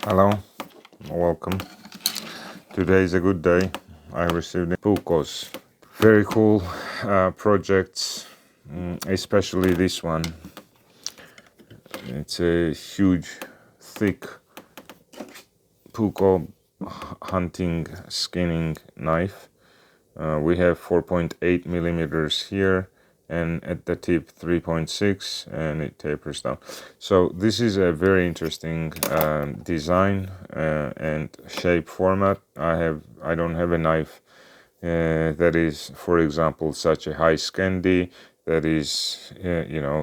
Hello, welcome. Today is a good day. I received Puukko's very cool projects, especially this one. It's a huge, thick Puukko hunting skinning knife. We have 4.8 millimeters here, and at the tip 3.6, and it tapers down. So this is a very interesting design and shape format. I don't have a knife that is, for example, such a high Scandi that is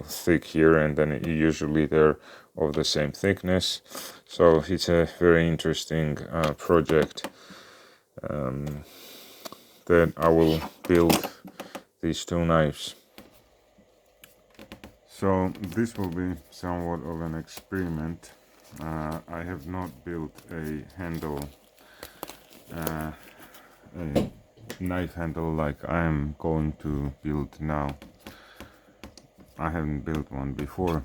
thick here, and then usually they're of the same thickness. So it's a very interesting project that I will build these two knives. So this will be somewhat of an experiment. I have not built a handle, a knife handle like I am going to build now. I haven't built one before.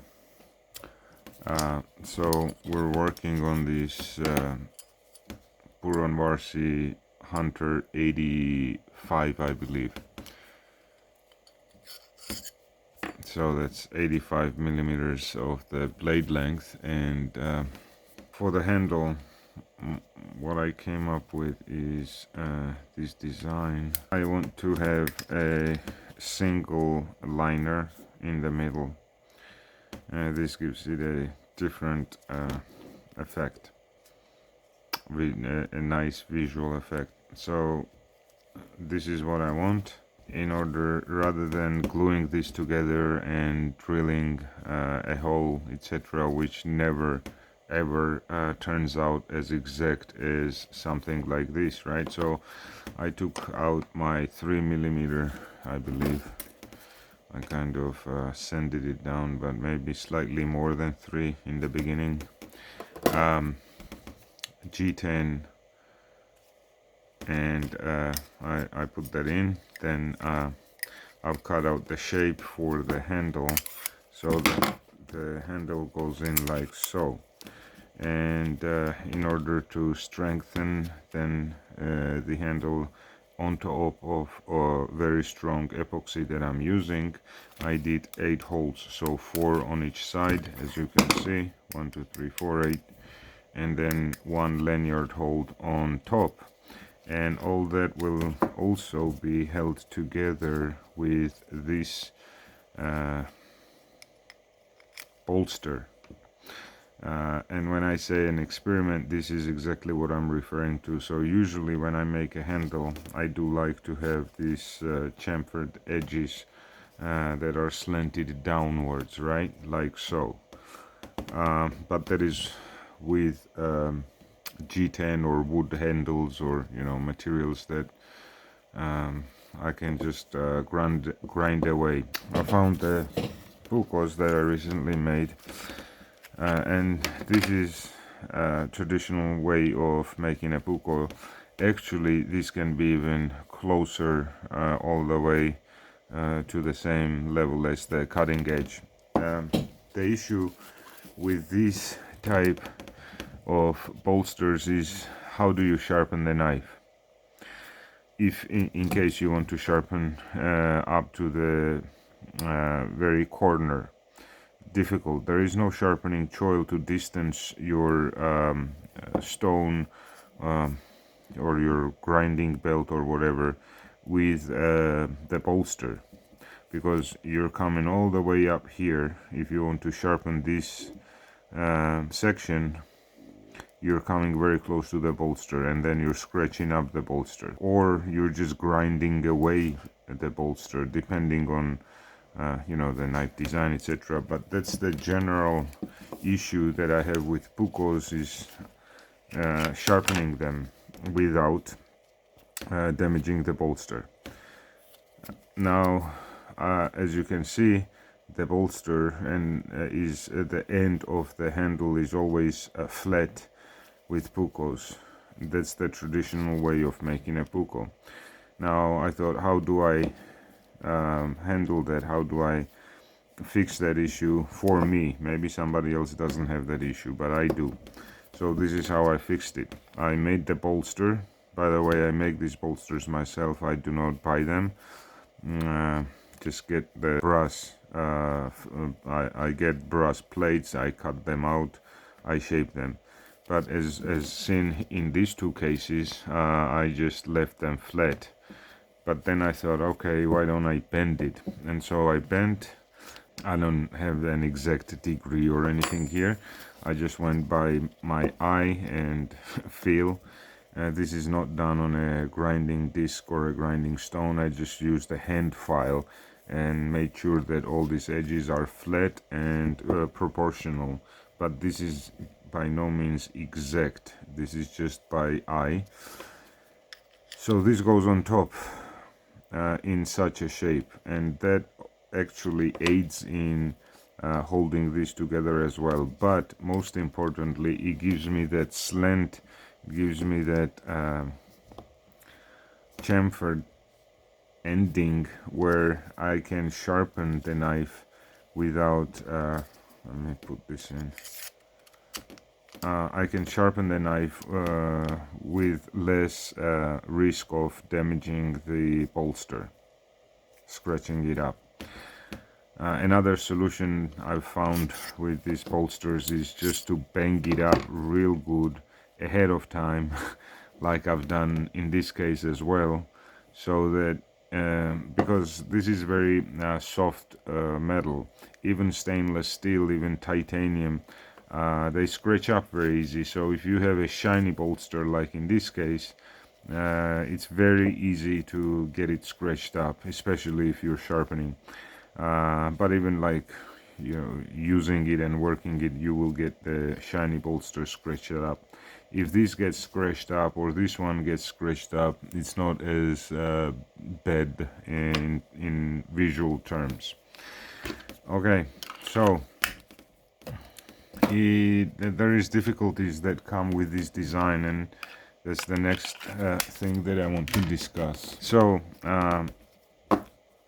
So we're working on this Puronvarsi Hunter 85, I believe. So that's 85 millimeters of the blade length, and for the handle, what I came up with is this design. I want to have a single liner in the middle. This gives it a different effect, a nice visual effect. So this is what I want. In order, rather than gluing this together and drilling a hole, etc., which never ever turns out as exact as something like this, right? So I took out my 3mm, I believe. I kind of sanded it down, but maybe slightly more than 3 in the beginning. G10, and I put that in. Then I've cut out the shape for the handle, so that the handle goes in like so. And in order to strengthen then the handle on top of a very strong epoxy that I'm using, I did 8 holes, so 4 on each side, as you can see, 1 2 3 4 8, and then 1 lanyard hole on top. And all that will also be held together with this bolster. And when I say an experiment, this is exactly what I'm referring to. So usually when I make a handle, I do like to have these chamfered edges that are slanted downwards, right, like so. But that is with G10 or wood handles, or materials that I can just grind away. I found the Puukkos that I recently made, and this is a traditional way of making a Puukko. Actually, this can be even closer, all the way to the same level as the cutting edge. The issue with this type of bolsters is, how do you sharpen the knife? If in case you want to sharpen up to the very corner, difficult. There is no sharpening choil to distance your stone or your grinding belt or whatever with the bolster, because you're coming all the way up here. If you want to sharpen this section, you're coming very close to the bolster, and then you're scratching up the bolster, or you're just grinding away the bolster, depending on the knife design, etc. But that's the general issue that I have with Puukkos, is sharpening them without damaging the bolster. Now, as you can see, the bolster and is the end of the handle is always flat with Puukkos. That's the traditional way of making a Puukko. Now I thought, how do I handle that? How do I fix that issue for me? Maybe somebody else doesn't have that issue, but I do. So this is how I fixed it. I made the bolster. By the way, I make these bolsters myself. I do not buy them. Just get the brass. I get brass plates. I cut them out. I shape them. But as seen in these two cases, I just left them flat. But then I thought, okay, why don't I bend it? And so I bent. I don't have an exact degree or anything here. I just went by my eye and feel. This is not done on a grinding disc or a grinding stone. I just used a hand file and made sure that all these edges are flat and proportional. But this is by no means exact. This is just by eye. So this goes on top in such a shape, and that actually aids in holding this together as well. But most importantly, it gives me that slant, it gives me that chamfered ending where I can sharpen the knife without let me put this in. I can sharpen the knife with less risk of damaging the bolster, scratching it up. Another solution I've found with these bolsters is just to bang it up real good ahead of time, like I've done in this case as well, so that because this is very soft metal, even stainless steel, even titanium, they scratch up very easy. So if you have a shiny bolster like in this case, it's very easy to get it scratched up, especially if you're sharpening. But even like, you know, using it and working it, you will get the shiny bolster scratched up. If this gets scratched up or this one gets scratched up, it's not as bad in visual terms. Okay, so there is difficulties that come with this design, and that's the next thing that I want to discuss. So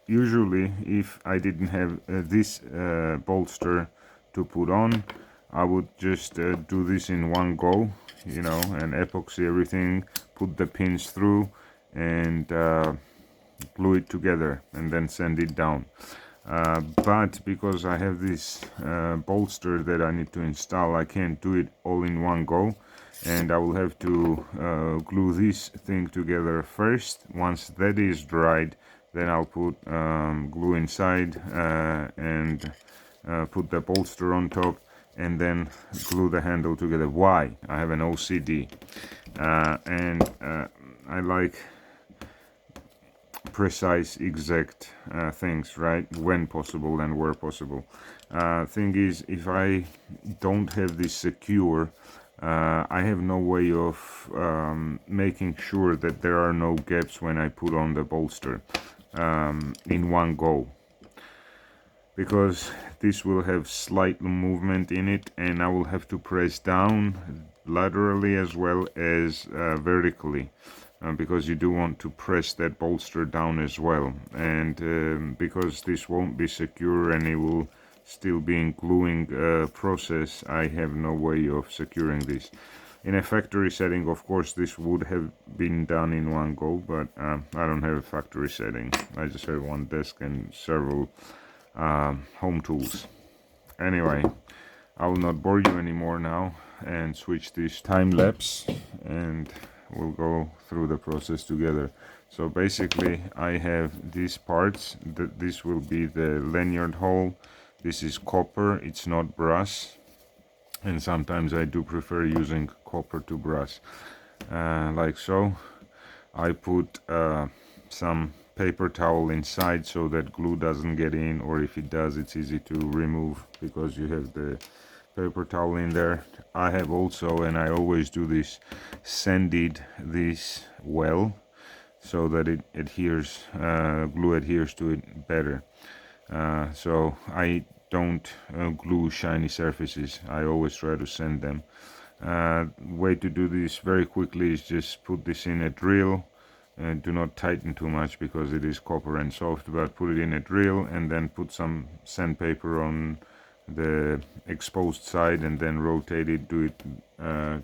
usually if I didn't have this bolster to put on, I would just do this in one go, you know, and epoxy everything, put the pins through and glue it together and then sand it down. But because I have this bolster that I need to install, I can't do it all in one go, and I will have to glue this thing together first. Once that is dried, then I'll put glue inside and put the bolster on top, and then glue the handle together. Why? I have an OCD, and I like precise, exact things, right, when possible and where possible. Thing is, if I don't have this secure, I have no way of making sure that there are no gaps when I put on the bolster in one go, because this will have slight movement in it, and I will have to press down laterally as well as vertically, because you do want to press that bolster down as well. And because this won't be secure and it will still be in gluing process, I have no way of securing this. In a factory setting, of course, this would have been done in one go, but I don't have a factory setting. I just have one desk and several home tools. Anyway, I will not bore you anymore now and switch this time lapse, and we'll go through the process together. So basically I have these parts. This will be the lanyard hole. This is copper, it's not brass, and sometimes I do prefer using copper to brass, like so. I put some paper towel inside so that glue doesn't get in, or if it does, it's easy to remove because you have the paper towel in there. I have also, and I always do this, sanded this well so that it adheres, glue adheres to it better. So I don't glue shiny surfaces. I always try to sand them. Way to do this very quickly is just put this in a drill. Do not tighten too much because it is copper and soft, but put it in a drill and then put some sandpaper on the exposed side and then rotate it, do it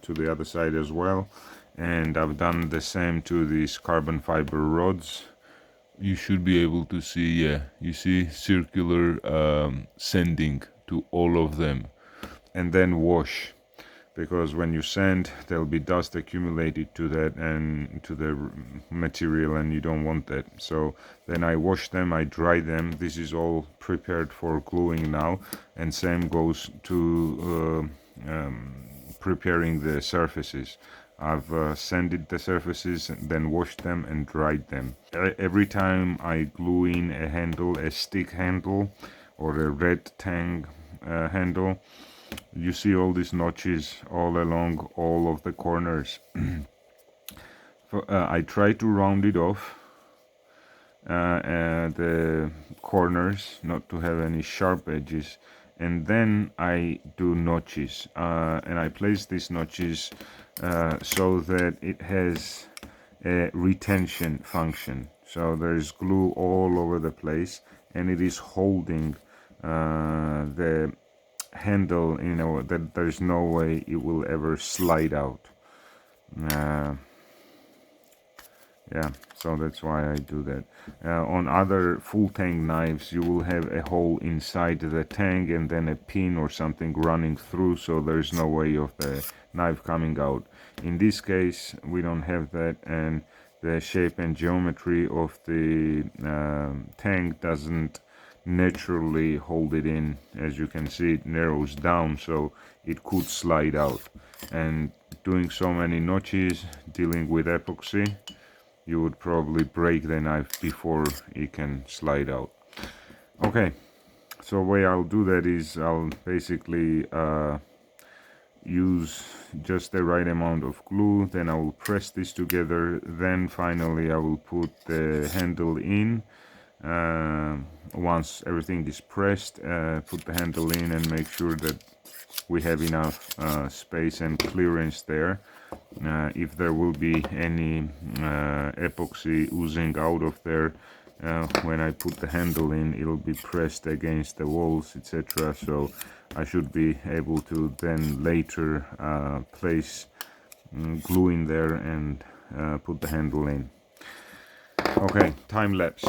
to the other side as well. And I've done the same to these carbon fiber rods. You should be able to see, yeah, you see circular sanding to all of them. And then wash, because when you sand there'll be dust accumulated to that and to the material, and you don't want that. So then I wash them, I dry them. This is all prepared for gluing now, and same goes to preparing the surfaces. I've sanded the surfaces, then washed them and dried them. Every time I glue in a handle, a stick handle or a red tang handle, you see all these notches all along all of the corners. I try to round it off, the corners, not to have any sharp edges, and then I do notches, and I place these notches so that it has a retention function. So there is glue all over the place, and it is holding the handle, you know, that there's no way it will ever slide out. Yeah, so that's why I do that. On other full tang knives, you will have a hole inside the tang and then a pin or something running through, so there's no way of the knife coming out. In this case, we don't have that, and the shape and geometry of the tang doesn't naturally hold it in. As you can see, it narrows down, so it could slide out. And doing so many notches, dealing with epoxy, you would probably break the knife before it can slide out. Okay, so the way I'll do that is I'll basically use just the right amount of glue, then I will press this together, then finally I will put the handle in. Once everything is pressed, put the handle in and make sure that we have enough space and clearance there. If there will be any epoxy oozing out of there, when I put the handle in, it'll be pressed against the walls, etc. So I should be able to then later place glue in there and put the handle in. Okay, time lapse.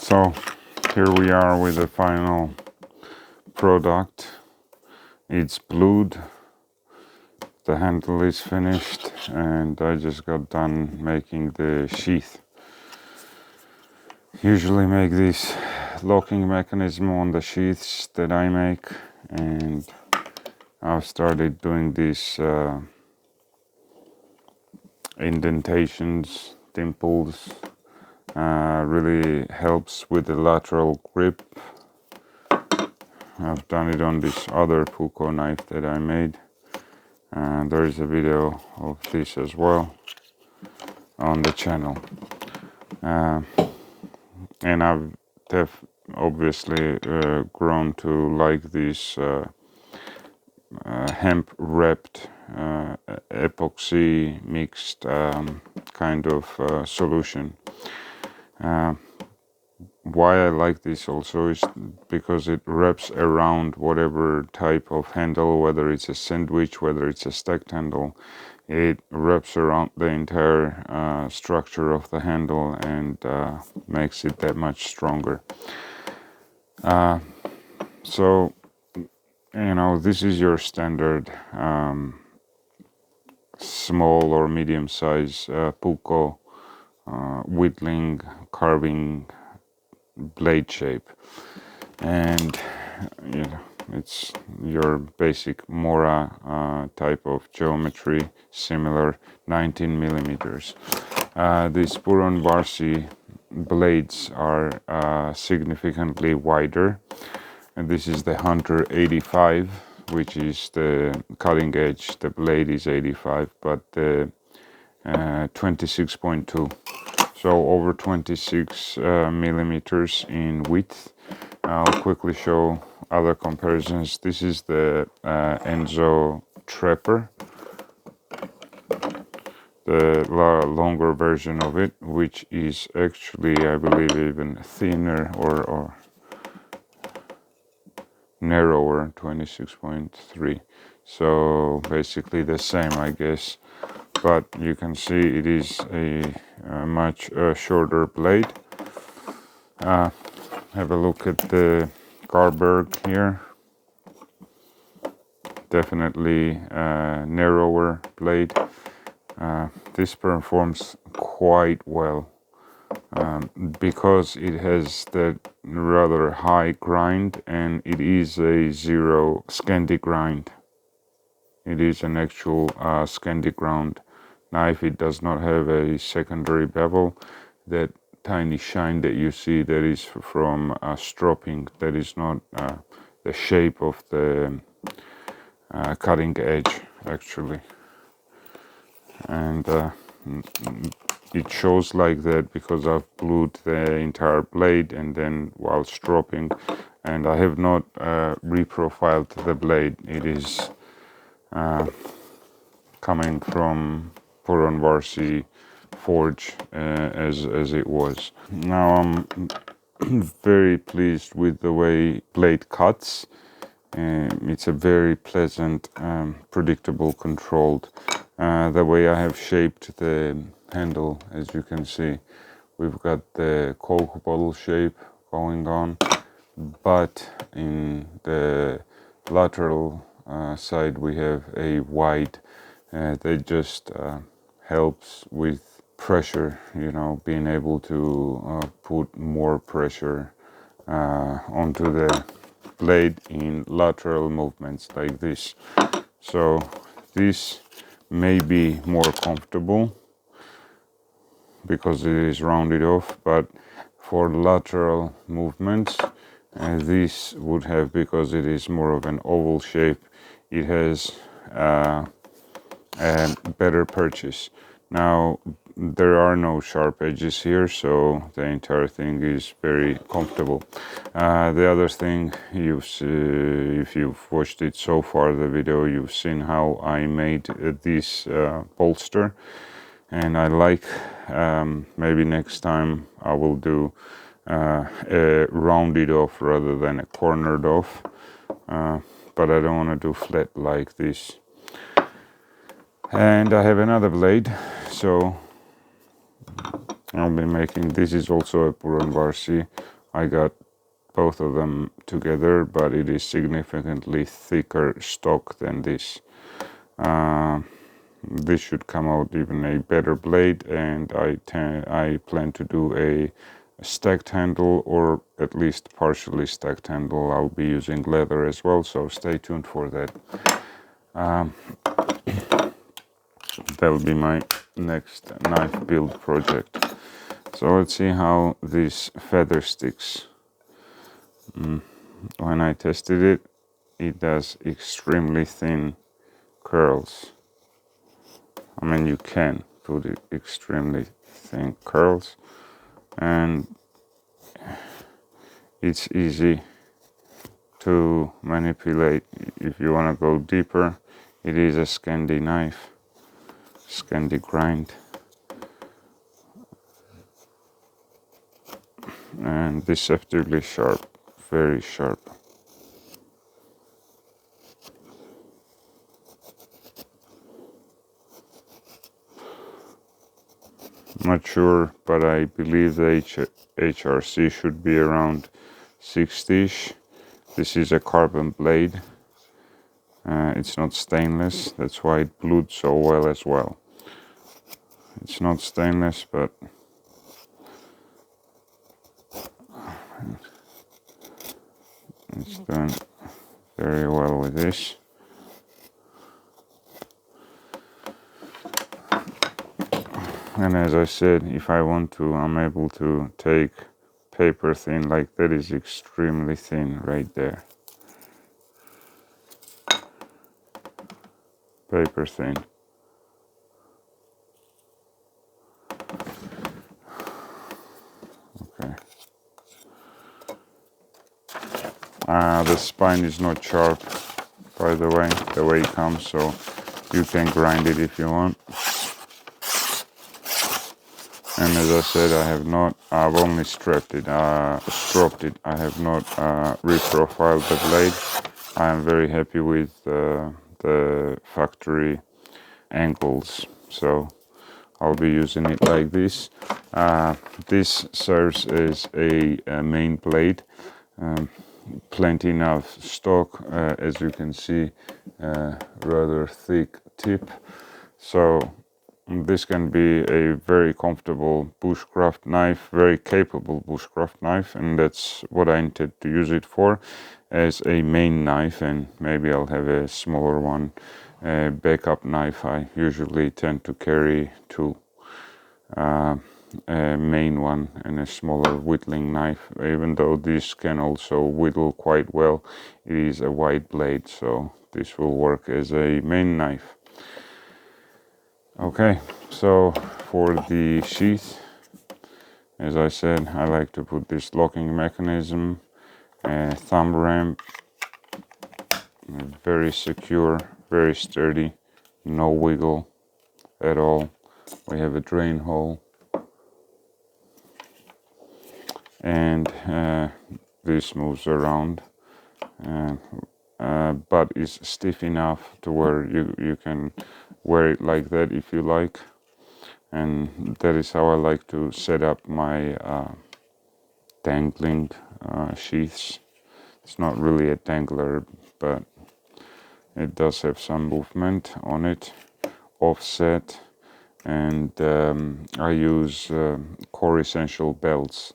So here we are with the final product. It's blued, the handle is finished, and I just got done making the sheath. Usually make this locking mechanism on the sheaths that I make, and I've started doing these indentations, dimples. Really helps with the lateral grip. I've done it on this other Puukko knife that I made, and there is a video of this as well on the channel. And I've obviously grown to like this hemp wrapped epoxy mixed kind of solution. Why I like this also is because it wraps around whatever type of handle, whether it's a sandwich, whether it's a stacked handle. It wraps around the entire structure of the handle and makes it that much stronger. So, you know, this is your standard small or medium size Puukko whittling, carving blade shape, and you know, it's your basic Mora type of geometry, similar 19 millimeters. These Puronvarsi blades are significantly wider, and this is the Hunter 85, which is the cutting edge. The blade is 85, but the 26.2, so over 26 millimeters in width. I'll quickly show other comparisons. This is the Enzo Trapper, the longer version of it, which is actually, I believe, even thinner or narrower, 26.3. So basically the same, I guess, but you can see it is a much shorter blade. Have a look at the Garberg here. Definitely narrower blade. This performs quite well because it has that rather high grind, and it is a zero Scandi grind. It is an actual Scandi ground knife. It does not have a secondary bevel. That tiny shine that you see, that is from stropping. That is not the shape of the cutting edge, actually. And it shows like that because I've blued the entire blade and then while stropping, and I have not reprofiled the blade. It is coming from Puronvarsi forge as it was. Now I'm very pleased with the way blade cuts. It's a very pleasant, predictable, controlled. The way I have shaped the handle, as you can see, we've got the Coke bottle shape going on, but in the lateral side we have a wide that just helps with pressure, you know, being able to put more pressure onto the blade in lateral movements like this. So this may be more comfortable because it is rounded off, but for lateral movements this would have, because it is more of an oval shape, it has a better purchase. Now there are no sharp edges here, so the entire thing is very comfortable. The other thing, if you've watched it so far, the video, you've seen how I made this bolster, and I like, maybe next time I will do a rounded off rather than a cornered off, but I don't want to do flat like this. And I have another blade, so I'll be making, this is also a Puronvarsi I got both of them together, but it is significantly thicker stock than this. This should come out even a better blade, and I plan to do a stacked handle, or at least partially stacked handle. I'll be using leather as well, so stay tuned for that. That will be my next knife build project. So let's see how this feather sticks. When I tested it, it does extremely thin curls. I mean, you can put it extremely thin curls, and it's easy to manipulate. If you want to go deeper, it is a Scandi knife, Scandi grind, and deceptively sharp, very sharp. Not sure, but I believe the HRC should be around 60ish. This is a carbon blade. It's not stainless, that's why it blued so well as well. It's not stainless, but it's done very well with this. And as I said, if I want to, I'm able to take paper thin, like that is extremely thin right there. Paper thin. Okay. The spine is not sharp, by the way it comes, so you can grind it if you want. And as I said, I've only stropped it. I have not reprofiled the blade. I am very happy with the factory angles, so I'll be using it like this. This serves as a main blade. Plenty enough stock, as you can see, rather thick tip. So this can be a very comfortable bushcraft knife, very capable bushcraft knife, and that's what I intend to use it for, as a main knife, and maybe I'll have a smaller one, a backup knife. I usually tend to carry two, a main one and a smaller whittling knife, even though this can also whittle quite well. It is a wide blade, so this will work as a main knife. Okay, so for the sheath, as I said, I like to put this locking mechanism, thumb ramp, very secure, very sturdy, no wiggle at all. We have a drain hole, and this moves around, but is stiff enough to where you can wear it like that if you like. And that is how I like to set up my dangling sheaths. It's not really a dangler, but it does have some movement on it, offset, and I use Core Essential belts.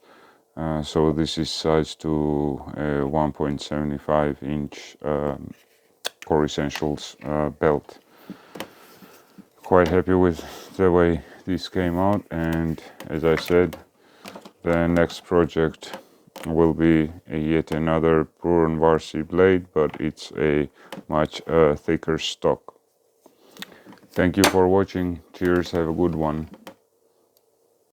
So this is sized to a 1.75 inch Core Essentials belt. Quite happy with the way this came out, and as I said, the next project will be yet another Puronvarsi blade, but it's a much thicker stock. Thank you for watching. Cheers, have a good one.